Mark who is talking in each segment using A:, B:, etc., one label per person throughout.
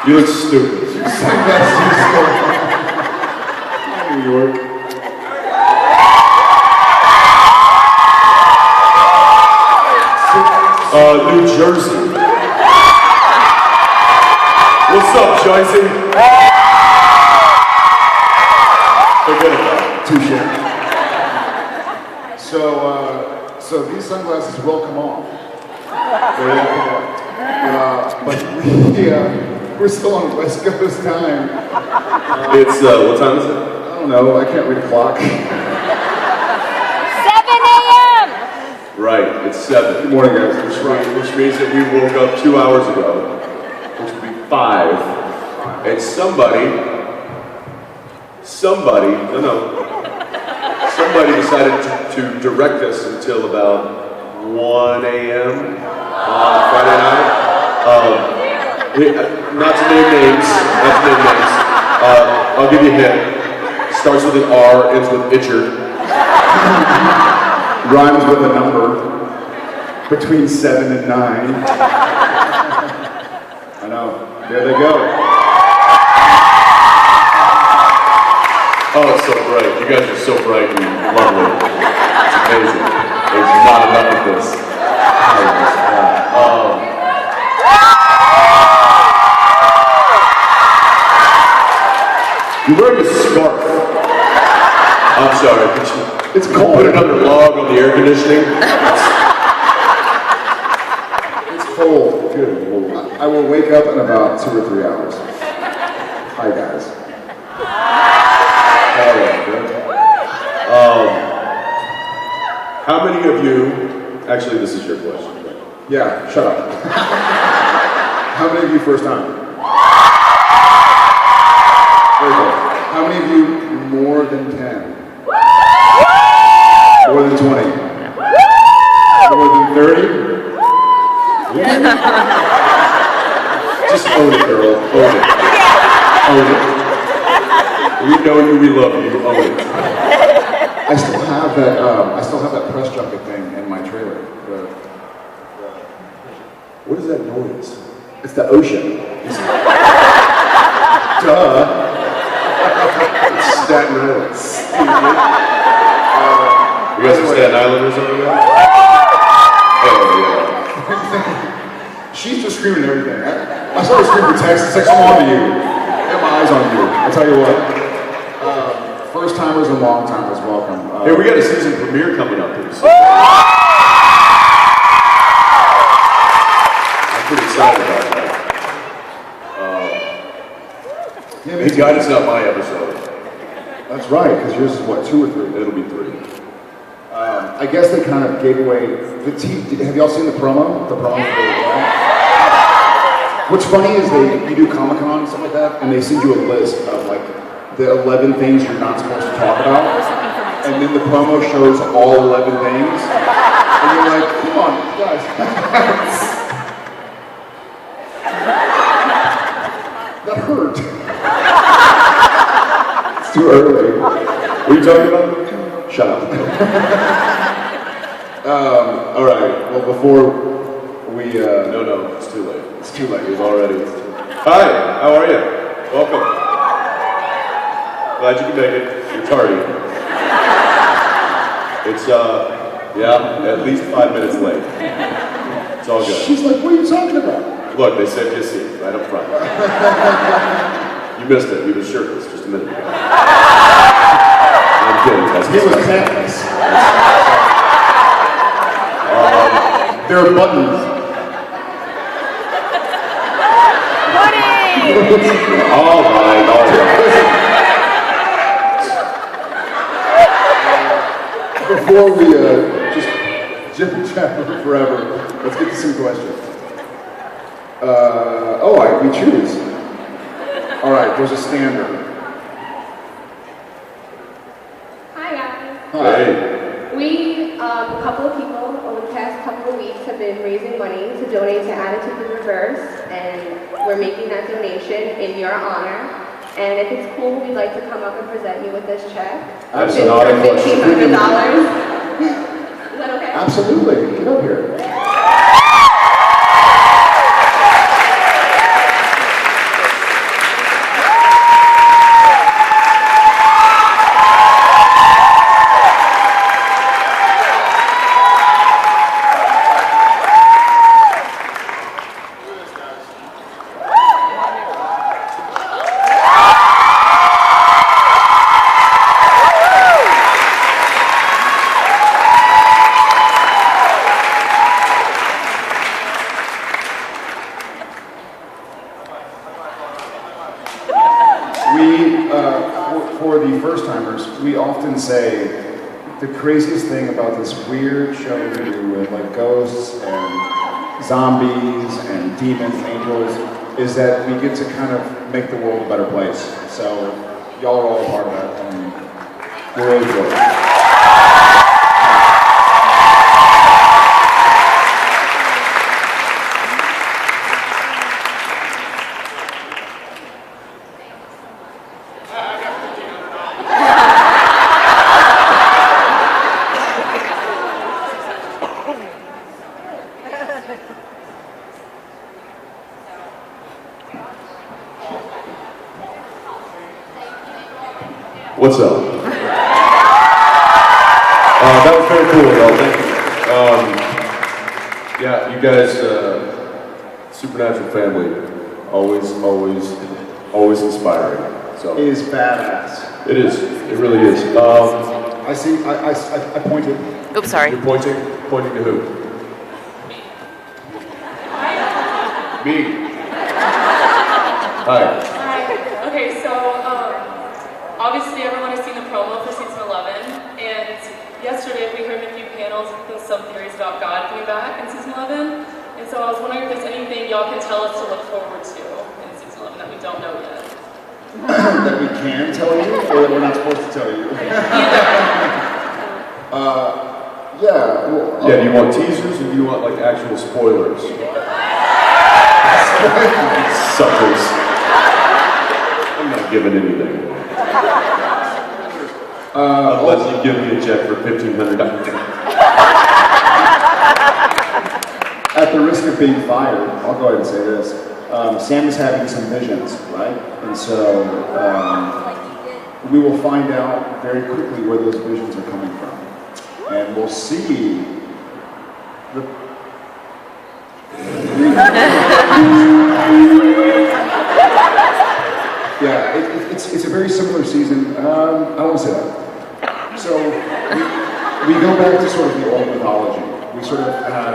A: You look stupid. New York. New Jersey. What's up, Jensen? Forget about it.
B: Touche. So these sunglasses will come off. They will come off. But we're still on West Coast time.
A: It's, what time is it?
B: I don't know, I can't read a clock.
C: 7 a.m.
A: Right, it's 7.
B: Good morning, guys.
A: Which means that we woke up 2 hours ago, which would be 5. And somebody decided to direct us until about 1 a.m. on Friday night. Not to name names. I'll give you a hint. Starts with an R, ends with Itcher.
B: Rhymes with a number between 7 and 9. I know. There they go.
A: Oh, it's so bright. You guys are so bright and lovely. It's amazing. There's not enough of this. You're wearing a scarf. I'm sorry.
B: It's cold.
A: Put another log on the air conditioning.
B: It's cold. Good. I will wake up in about 2 or 3 hours. Hi, guys.
A: How many of you, actually this is your question.
B: Yeah, shut up. How many of you first time? Very good. How many of you more than 10? More than 20? More than 30?
A: Just own it, girl. Own it. Own it. We know you, we love you. Own it.
B: I still have that press junket thing in my trailer.
A: What is that noise?
B: It's the ocean. Duh.
A: It's Staten Island. You guys are Staten Islanders over there? Oh, yeah.
B: She's just screaming everything. I started screaming for text. It's like, I'm on to you. Get my eyes on you. I'll tell you what. First timers and long timers, welcome.
A: Hey, we got a season premiere coming up pretty soon. I'm pretty excited about that. Thank God it's not my episode.
B: That's right, because yours is what, 2 or 3?
A: It'll be 3.
B: I guess they kind of gave away the have y'all seen the promo? The promo for the What's funny is you do Comic-Con and stuff like that, and they send you a list of like the 11 things you're not supposed to talk about, and then the promo shows all 11 things, and you're like, come on, guys. That hurt. It's too early.
A: What are you talking about?
B: Shut up. All right. Well, before we
A: No, it's too late.
B: it's too late.
A: We've already. Hi, how are you? Welcome. Glad you could make it. You're tardy. It's at least 5 minutes late. It's all good.
B: She's like, what are you talking about?
A: Look, they said you see right up front. You missed it. He was shirtless just a minute ago. I'm kidding.
B: He was pants. There are buttons.
A: All right.
B: Before we just jibber jabber forever, let's get to some questions. We choose. All right, there's a standard.
D: Hi guys.
B: Hi.
D: We, a couple of people over the past couple of weeks have been raising money to donate to Attitude in Reverse, and we're making that donation in your honor. And if it's cool, we'd like to come up and present you with this check.
B: Absolutely.
D: For $1,500. Is that okay?
B: Absolutely. Get up here. We, for the first timers, we often say the craziest thing about this weird show we do with like ghosts and zombies and demons, angels, is that we get to kind of make the world a better place. So y'all are all a part of that, and we're really enjoying it.
A: What's up? That was very cool, y'all. Thank you. Yeah, you guys, Supernatural family, always inspiring. So
B: It is badass.
A: it is. It really is.
B: I see. I pointed.
C: Oops, sorry.
A: You're pointing to who? Me. Hi.
E: Hi. Okay, so obviously everyone has seen the promo for season 11, and yesterday we heard in a few panels some theories about God coming back in season 11, and so I was wondering if there's anything y'all can tell us to look forward to in season 11 that we don't know yet.
B: That we can tell you, or that we're not supposed to tell you. Yeah. Well,
A: Yeah, do you want teasers or do you want like actual spoilers? Suckers. I'm not giving anything. Unless you give me a check for $1,500.
B: At the risk of being fired, I'll go ahead and say this. Sam is having some visions, right? And so we will find out very quickly where those visions are coming from. And we'll see the... Yeah, it's a very similar season. I won't say that. So we go back to sort of the old mythology. We sort of have,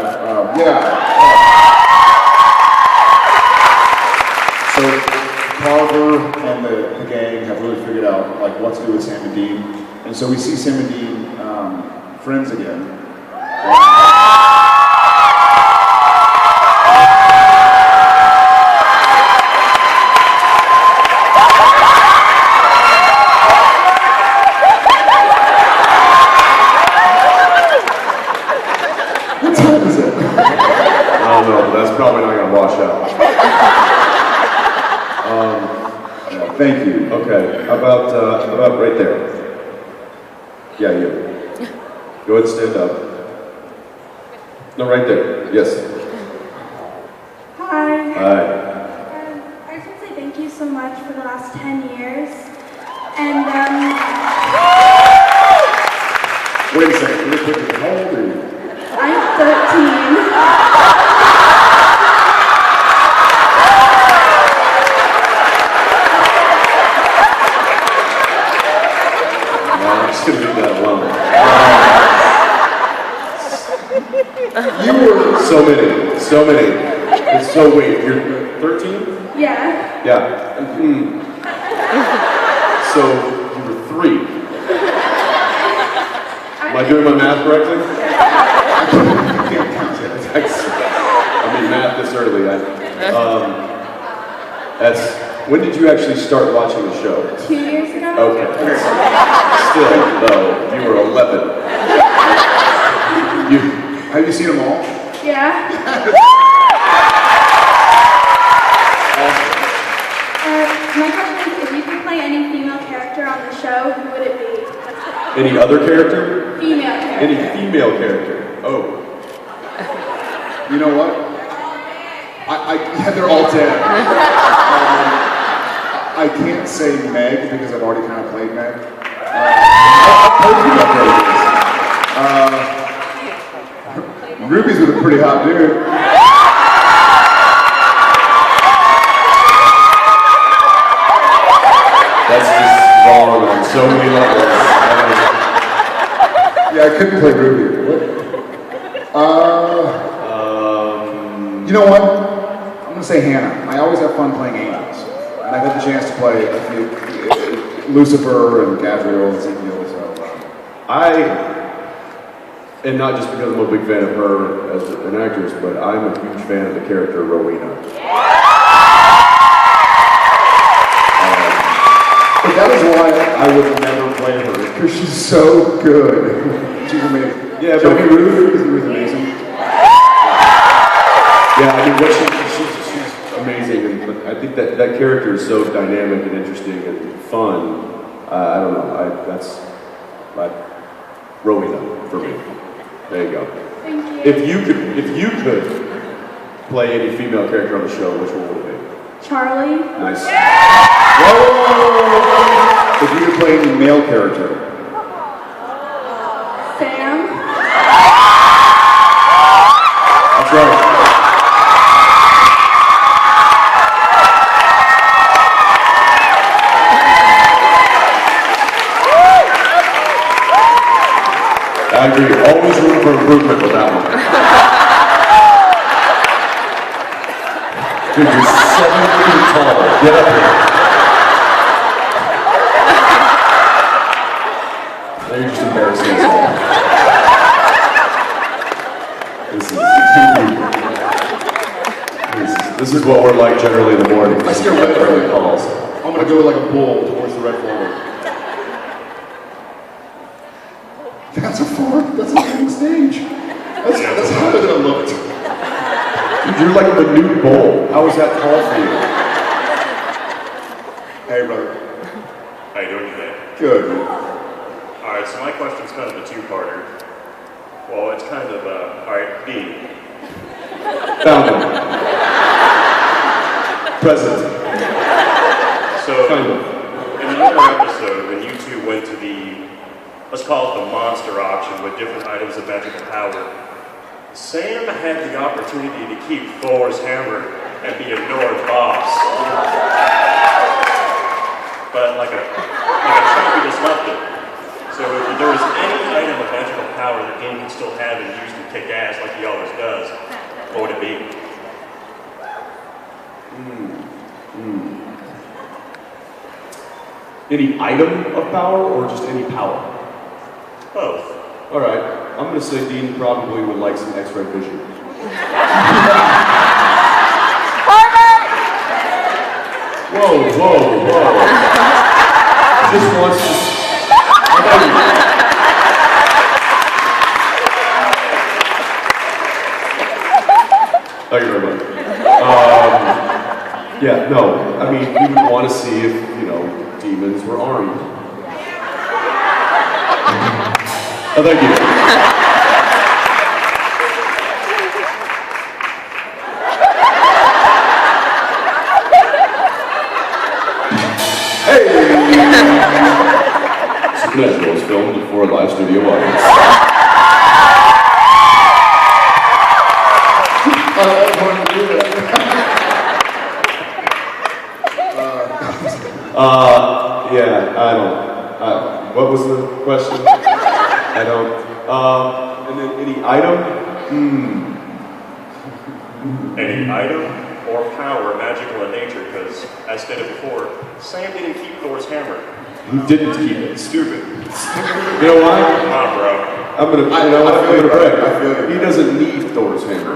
B: So Carver and the gang have really figured out like what to do with Sam and Dean, and so we see Sam and Dean friends again. What time is it?
A: I don't know, but that's probably not gonna wash out.
B: Thank you.
A: Okay, how about right there? Yeah, you. Go ahead and stand up. No, right there. Yes.
F: Hi.
A: Hi.
F: I just want to say thank you so much for the last 10 years. And
B: Wait a second, really quickly, how old are you?
F: I'm 13.
A: I'm just gonna leave that alone.
B: You were...
A: So many. It's so wait, you're 13?
F: Yeah.
A: Yeah. So you were 3. Am I doing my math correctly? I mean, math this early. When did you actually start watching the show?
F: 2 years ago.
A: Okay. Still, though, you were 11.
B: Have you seen them all?
F: Yeah. My question is, if you could play any female character on the show, who would it be?
A: Any other character?
F: Female character.
A: Any female character? Oh.
B: You know what? Yeah, they're all dead. I can't say Meg because I've already kind of played Meg. I've told you about those. Ruby's with a pretty hot dude.
A: That's just wrong on so many levels.
B: Yeah, I couldn't play Ruby. What? You know what? I'm gonna say Hannah. I always have fun playing angels. and I've had the chance to play a few Lucifer and Gabriel and Ezekiel. So
A: and not just because I'm a big fan of her as an actress, but I'm a huge fan of the character Rowena.
B: But that is why I would never play her, because she's so good. She's amazing.
A: Yeah,
B: Joey Ruth is amazing.
A: Yeah, I mean, she's amazing, and but I think that character is so dynamic and interesting and fun. I don't know. That's Rowena for me. There you go.
F: Thank you.
A: If you could play any female character on the show, which one would it be?
F: Charlie.
A: Nice.
B: Whoa! If you could play any male character.
F: Sam.
A: That's right. I agree. Always room for improvement with that one. Dude, you're 7 feet tall. Get up here. Now you're just embarrassing yourself. This is what we're like generally in the morning.
B: I scare red
A: early calls.
B: I'm gonna go like a bull towards the red flower. That's a fucking stage. That's higher than I looked.
A: Dude, you're like the new bull. How is that tall for you?
B: Hey, brother.
C: How you doing today?
B: Good.
C: Alright, so my question's kind of a two-parter. Well, it's kind of, alright, Dean.
A: Founder. President.
C: So,
A: Kind of.
C: in another episode, when you two went to the, let's call it the monster auction with different items of magical power, Sam had the opportunity to keep Thor's hammer and be a Nord boss. But like a chump, he just left it. So if there was any item of magical power that Dean could still have and use to kick ass like he always does, what would it be?
A: Any item of power or just any power?
C: Both.
A: All right. I'm going to say Dean probably would like some X-ray vision. Whoa. Just wants to... Thank you very much. Yeah, no. I mean, we would want to see if, demons were armed. Oh, thank you. Supernatural was filmed before a live studio audience. What was the question? I don't. And then any item?
C: Any item or power magical in nature, because as stated before, Sam didn't keep Thor's hammer.
A: He didn't keep it.
B: Stupid.
A: You know why?
C: Come on, bro.
A: I'm gonna brag. He doesn't need Thor's hammer.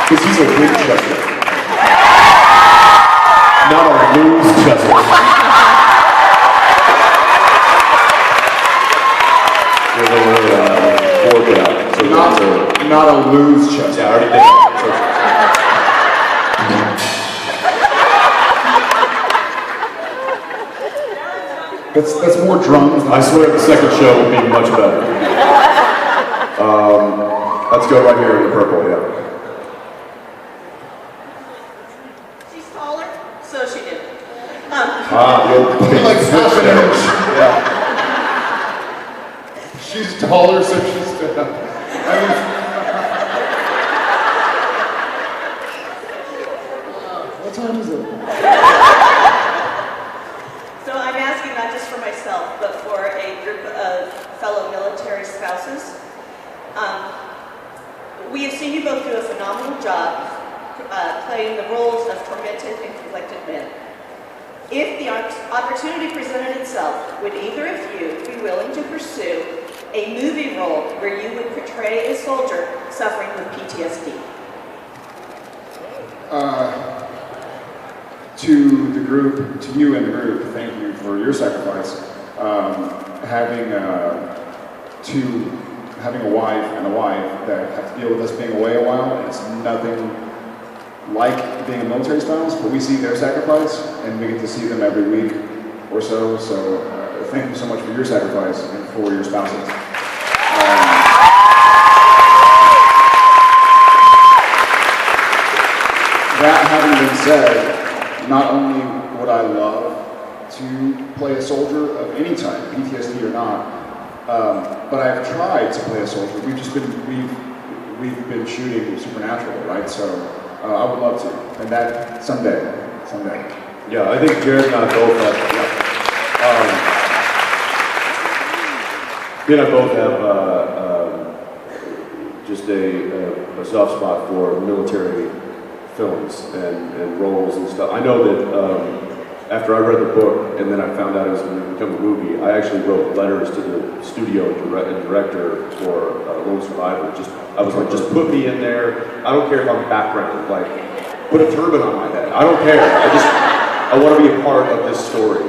A: Because he's a Winchester. Not a loose Chester.
B: Not a lose chest.
A: Yeah, I already did.
B: That's more drums.
A: I swear the second show will be much better. Let's go right here in the purple, yeah.
G: She's taller, so she did.
A: You'll
B: Like half an inch.
A: Yeah.
B: She's taller, so she's stood up. I mean, what time is it?
G: So I'm asking not just for myself, but for a group of fellow military spouses. We have seen you both do a phenomenal job playing the roles of tormented and conflicted men. If the opportunity presented itself, would either of you be willing to pursue a movie role where you would portray a soldier suffering with PTSD?
B: To the group, to you and the group, thank you for your sacrifice. Having a wife that have to deal with us being away a while, and it's nothing like being a military spouse, but we see their sacrifice, and we get to see them every week or so. So thank you so much for your sacrifice and for your spouses. That having been said, not only would I love to play a soldier of any type, PTSD or not, but I've tried to play a soldier. We've been shooting Supernatural, right? So I would love to, and that someday.
A: Yeah, I think Jared and I both have. He and I both have just a soft spot for military films and roles and stuff. I know that after I read the book and then I found out it was going to become a movie, I actually wrote letters to the studio director for Lone Survivor. I was like, just put me in there. I don't care if I'm background. Like, put a turban on my head. I don't care. I want to be a part of this story.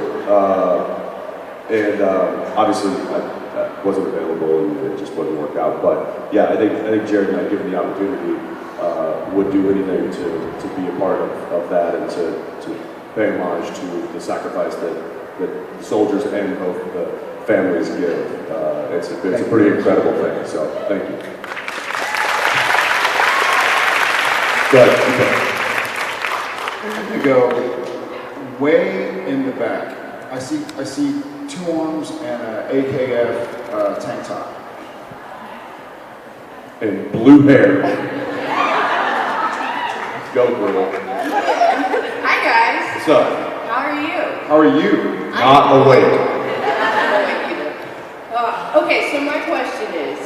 A: Obviously, I wasn't available and it just wouldn't work out. But yeah, I think Jared and I, given the opportunity, would do anything to be a part of that and to pay homage to the sacrifice that the soldiers and both the families give. It's a pretty incredible thing, so thank you. Go ahead.
B: I'm gonna go way in the back. I see 2 arms and an AKF tank top.
A: And blue hair. Go, girl.
H: Hi, guys.
A: What's up?
H: How are you?
B: How are you?
A: Not awake.
H: Okay, so my question is,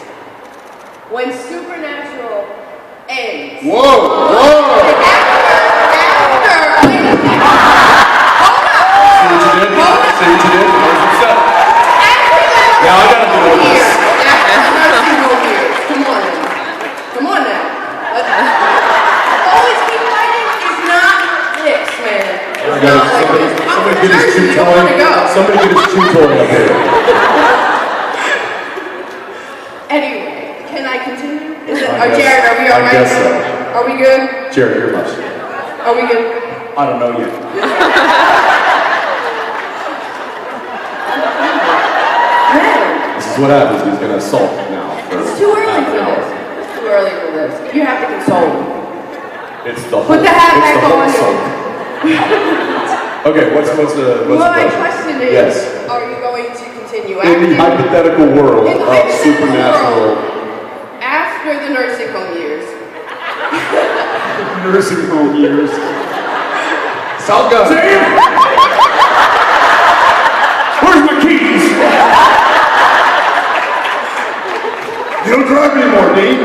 H: when Supernatural ends...
B: Whoa!
A: See what you did? Yeah, I gotta do this.
H: Come on now. Always keep fighting is not this, man.
A: Somebody get his chew toy. Somebody get his chew toy up here.
H: Anyway, can I continue? Jared, are we all right?
A: I guess so.
H: Are we good?
A: Jared, you're much.
H: Are we good?
B: I don't know yet.
A: This is what happens. He's gonna assault now.
H: It's too early for this. It's too early for this. You have to console me.
A: It's the whole.
H: Put the hat back on.
A: Okay, what's the
H: My
A: question?
H: question is,
A: Yes.
H: are you going to continue
A: In the hypothetical world
H: In the
A: of
H: hypothetical
A: Supernatural.
H: world, after the nursing home years?
B: Nursing home years. South Gun.
A: Where's my keys?
B: You don't drive anymore, Dean.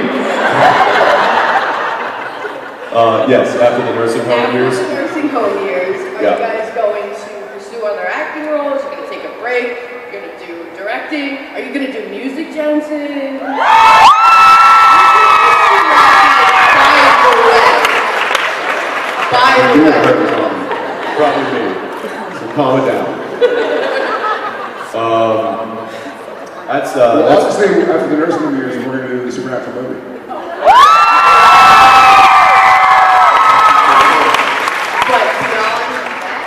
A: Yes, after the nursing home years.
H: After the nursing home years, are
A: Yeah.
H: you guys going to pursue other acting roles? You're going to take a break? You're going to do directing? Are you going to do music, Jensen? By the way.
A: Probably me. So calm it down. That's
B: Obviously, after the nursing home years, we're going to do the Supernatural movie.
H: But beyond that,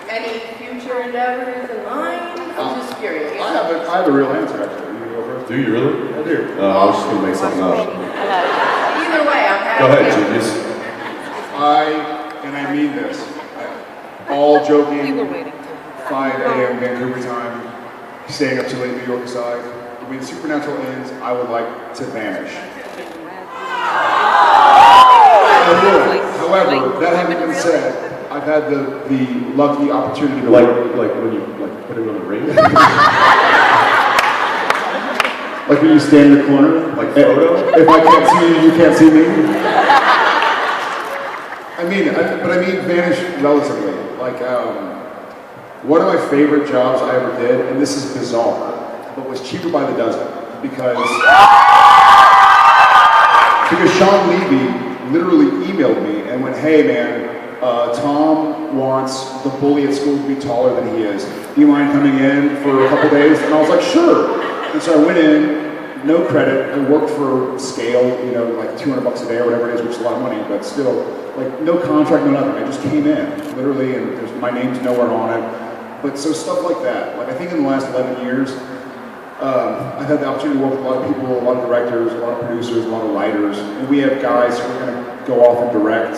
H: any future endeavors in mind? I'm just curious.
B: I have a real answer, actually. You go first?
A: Do you really?
B: I do.
A: I was just gonna make something up.
H: Either way, I'm happy.
A: Go ahead, genius.
B: And I mean this, all joking, 5 a.m. Vancouver time, staying up too late New York aside, when Supernatural ends, I would like to vanish. However, that having been said, I've had the lucky opportunity to
A: Like when you put it on the ring.
B: like when you stand in the corner,
A: Like photo?
B: if I can't see you, you can't see me. I mean vanish relatively. Like, one of my favorite jobs I ever did, and this is bizarre, but was cheaper by the dozen, because Sean Levy literally emailed me and went, hey man, Tom wants the bully at school to be taller than he is. Do you mind coming in for a couple days? And I was like, sure. And so I went in, no credit. I worked for scale, you know, like $200 a day or whatever it is, which is a lot of money, but still, like no contract, no nothing. I just came in, literally, and my name's nowhere on it. But so stuff like that. Like I think in the last 11 years, I've had the opportunity to work with a lot of people, a lot of directors, a lot of producers, a lot of writers, and we have guys who are going to go off and direct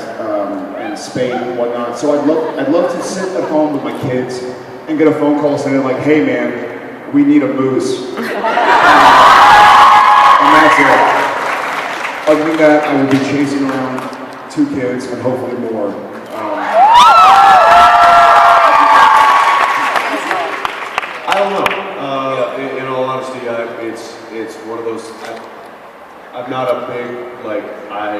B: and spade and whatnot. So I'd love to sit at home with my kids and get a phone call saying like, "Hey man, we need a moose," and that's it. Other than that, I will be chasing around 2 kids and hopefully more.
A: I don't know. In all honesty, it's one of those. I'm not a big like. I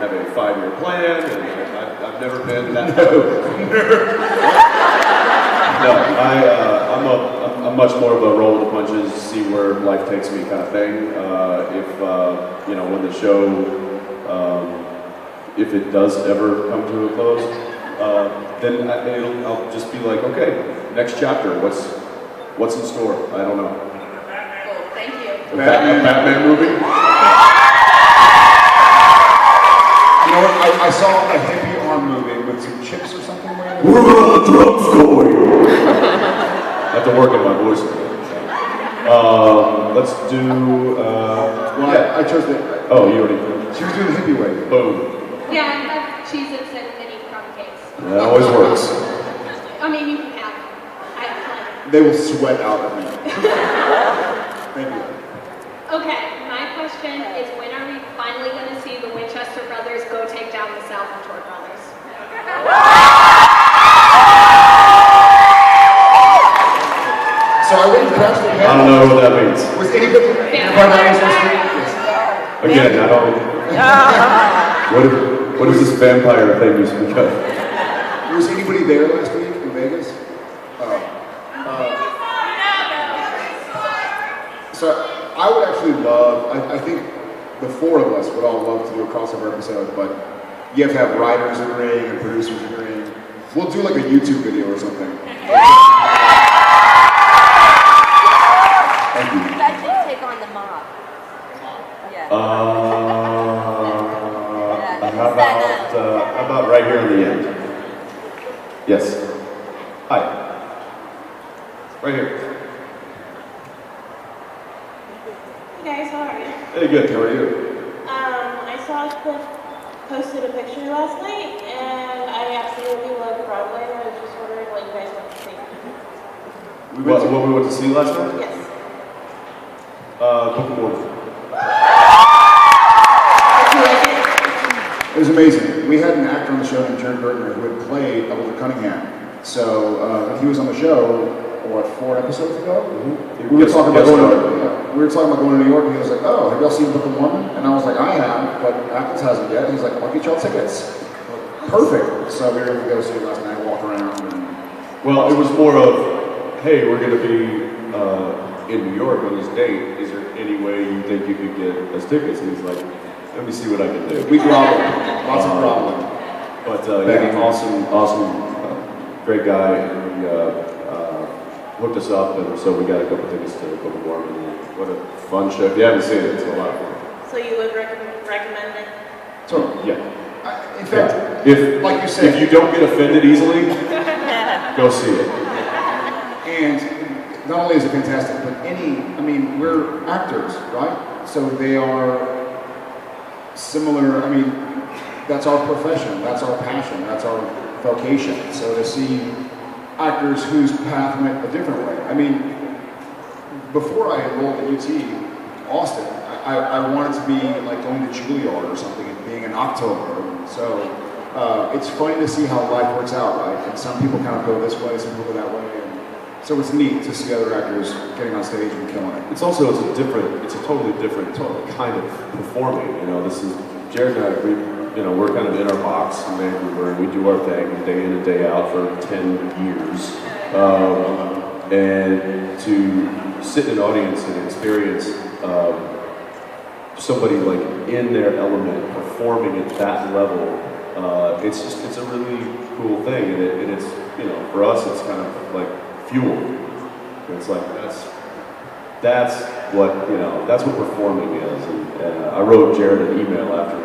A: have a 5-year plan, and I've never been that. No, I'm much more of a roll the punches, see where life takes me kind of thing. If you know, when the show, if it does ever come to a close, then I'll just be like, okay, next chapter. What's in store? I don't know.
H: Cool, thank you.
A: A Batman movie?
B: You know what? I saw a hippie arm movie with some chips or something.
A: Where are all the drugs going? I have to work on my voice. Let's do.
B: Well,
A: yeah.
B: I chose the.
A: Oh, you already.
B: She was doing the hippie way.
A: Boom.
I: Yeah, I have Cheez-Its and mini crumb cakes.
A: That always works.
I: I mean, you can have them. I have plenty.
B: They will sweat out at me. Thank you.
I: Okay, my question is, when are we finally going to see the Winchester brothers go take down the Salvatore brothers?
B: So I wouldn't catch the
A: I don't know what that means.
B: Was anybody Empire Night on Street?
A: Again, I don't. What is this vampire thing you speak of?
B: Was anybody there last week in Vegas? So I would actually love, I think the 4 of us would all love to do a crossover episode, but you have to have writers agreeing and producers agreeing. We'll do like a YouTube video or something. Thank you.
J: That should take on the mob. Yeah.
A: How about right here in the end? Yes. Hi. Right here.
K: Hey guys, how are you?
A: Hey, good. How are you?
K: I saw Cliff posted a picture last night, and I absolutely love Broadway. I was just wondering what you guys want to see.
A: What we went to see last night?
K: Yes.
A: Book of Mormon.
K: Did you like it?
B: It was amazing. We had an actor on the show named Jared Gertner who had played Elder Cunningham. So he was on the show, what, 4 episodes ago?
A: Mm-hmm.
B: We were talking about going to New York, and he was like, "Oh, have y'all seen Book of Mormon?" And I was like, "I have, but Ackles hasn't yet." And he's like, "I'll get y'all tickets." Perfect. So we were able to go see it last night, walk around. And
A: Well, it was more of, hey, we're going to be in New York on this date. Is there any way you think you could get us tickets? And he's like, let me see what I can do.
B: we groveled, lots of groveling.
A: But yeah, awesome, great guy. And he hooked us up, and so we got a couple tickets to Book of Mormon. What a fun show. If you haven't seen it, it's a lot of fun.
K: So you would recommend it?
B: So,
A: Yeah.
B: in fact,
A: If,
B: like you said,
A: if you don't get offended easily, go see it.
B: and not only is it fantastic, but we're actors, right? So they are similar, that's our profession, that's our passion, that's our vocation. So to see actors whose path went a different way. Before I enrolled at UT Austin, I wanted to be like going to Juilliard or something and being an October. So it's funny to see how life works out, right? And some people kind of go this way, some people go that way. And so it's neat to see other actors getting on stage and killing it.
A: It's a totally different kind of performing. You know, this is Jared and I. we're kind of in our box in Vancouver, and we do our thing day in and day out for 10 years. And to sit in an audience and experience somebody like in their element performing at that level, it's a really cool thing, and it's for us it's kind of like fuel. It's like that's what performing is. And I wrote Jared an email after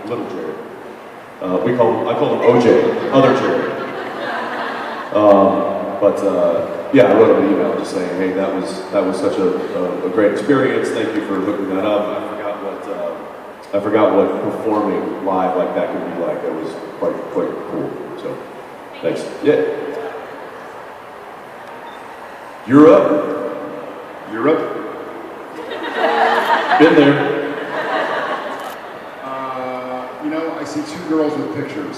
A: little Jared. I call him OJ, other Jared. Yeah, I wrote him an email just saying, hey, that was such a great experience. Thank you for hooking that up. I forgot what performing live like that could be like. That was quite cool. So, thanks. Yeah. Europe. Been there.
B: I see two girls with pictures.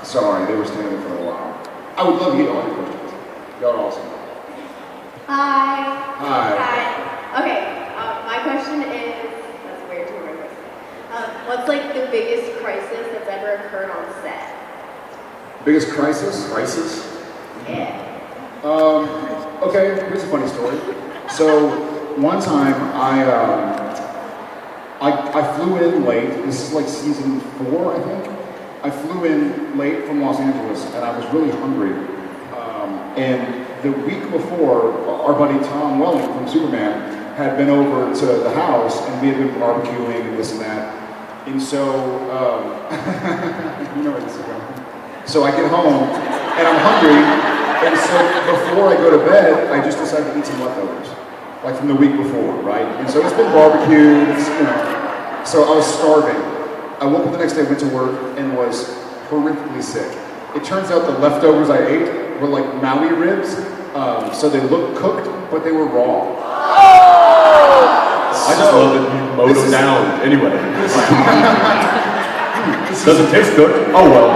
B: Sorry, they were standing for a while. I would love to get all your questions. Y'all are awesome.
D: Hi.
B: Hi.
D: Okay, my question is, that's weird to remember. What's like the biggest crisis that's ever occurred on set?
B: Biggest crisis?
D: Yeah.
B: Okay, here's a funny story. So, one time I flew in late. This is like season 4, I think. I flew in late from Los Angeles, and I was really hungry. And the week before, our buddy Tom Welling from Superman had been over to the house, and we had been barbecuing and this and that. And so, you know where this is going. So I get home, and I'm hungry, and so before I go to bed, I just decided to eat some leftovers, like from the week before, right? And so it's been barbecued, so I was starving. I woke up the next day, went to work, and was horrifically sick. It turns out the leftovers I ate were like Maui ribs, so they looked cooked, but they were raw.
A: I just love that you mowed them down anyway. Doesn't taste good? Oh well.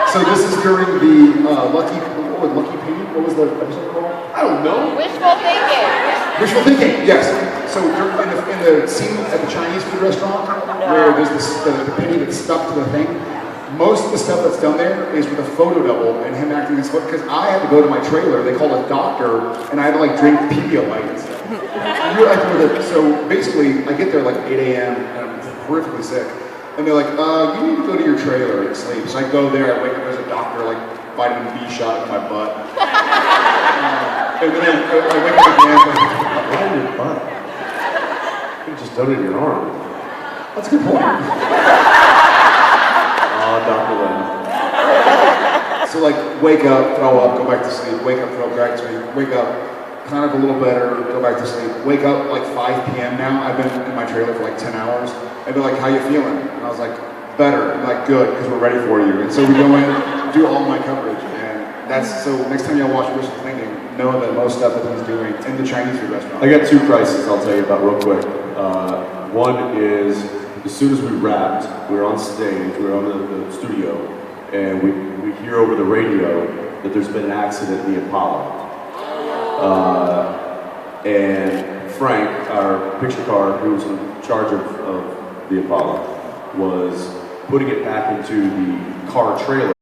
B: So this is during the Lucky Painting? What was the episode called?
A: I don't know.
J: Wishful thinking.
B: Wishful thinking, yes. So in the scene at the Chinese food restaurant, where there's the penny that's stuck to the thing, most of the stuff that's done there is with a photo double and him acting as because I had to go to my trailer. They called a doctor, and I had to like drink Pedialyte and stuff. So basically, I get there like 8 a.m. and I'm horrifically sick, and they're like, "You need to go to your trailer and sleep." So I go there. I wake up. There's a doctor like vitamin B shot in my butt, and then I wake up again.
A: Why in your butt? You could just done it in your arm.
B: That's a good point.
A: Dr. Len.
B: So like, wake up, throw up, go back to sleep, wake up, throw back to sleep, wake up, kind of a little better, go back to sleep, wake up like 5 p.m. now. I've been in my trailer for like 10 hours. And they're like, how you feeling? And I was like, better. I'm like, good, because we're ready for you. And so we go in, do all my coverage, and so next time y'all watch Wishful Thinking, know that most stuff that he's doing in the Chinese food restaurant.
A: I got 2 crises I'll tell you about real quick. One is, as soon as we wrapped, we were on stage, we were on the studio, and we hear over the radio that there's been an accident in the Apollo. And Frank, our picture car, who was in charge of the Apollo, was putting it back into the car trailer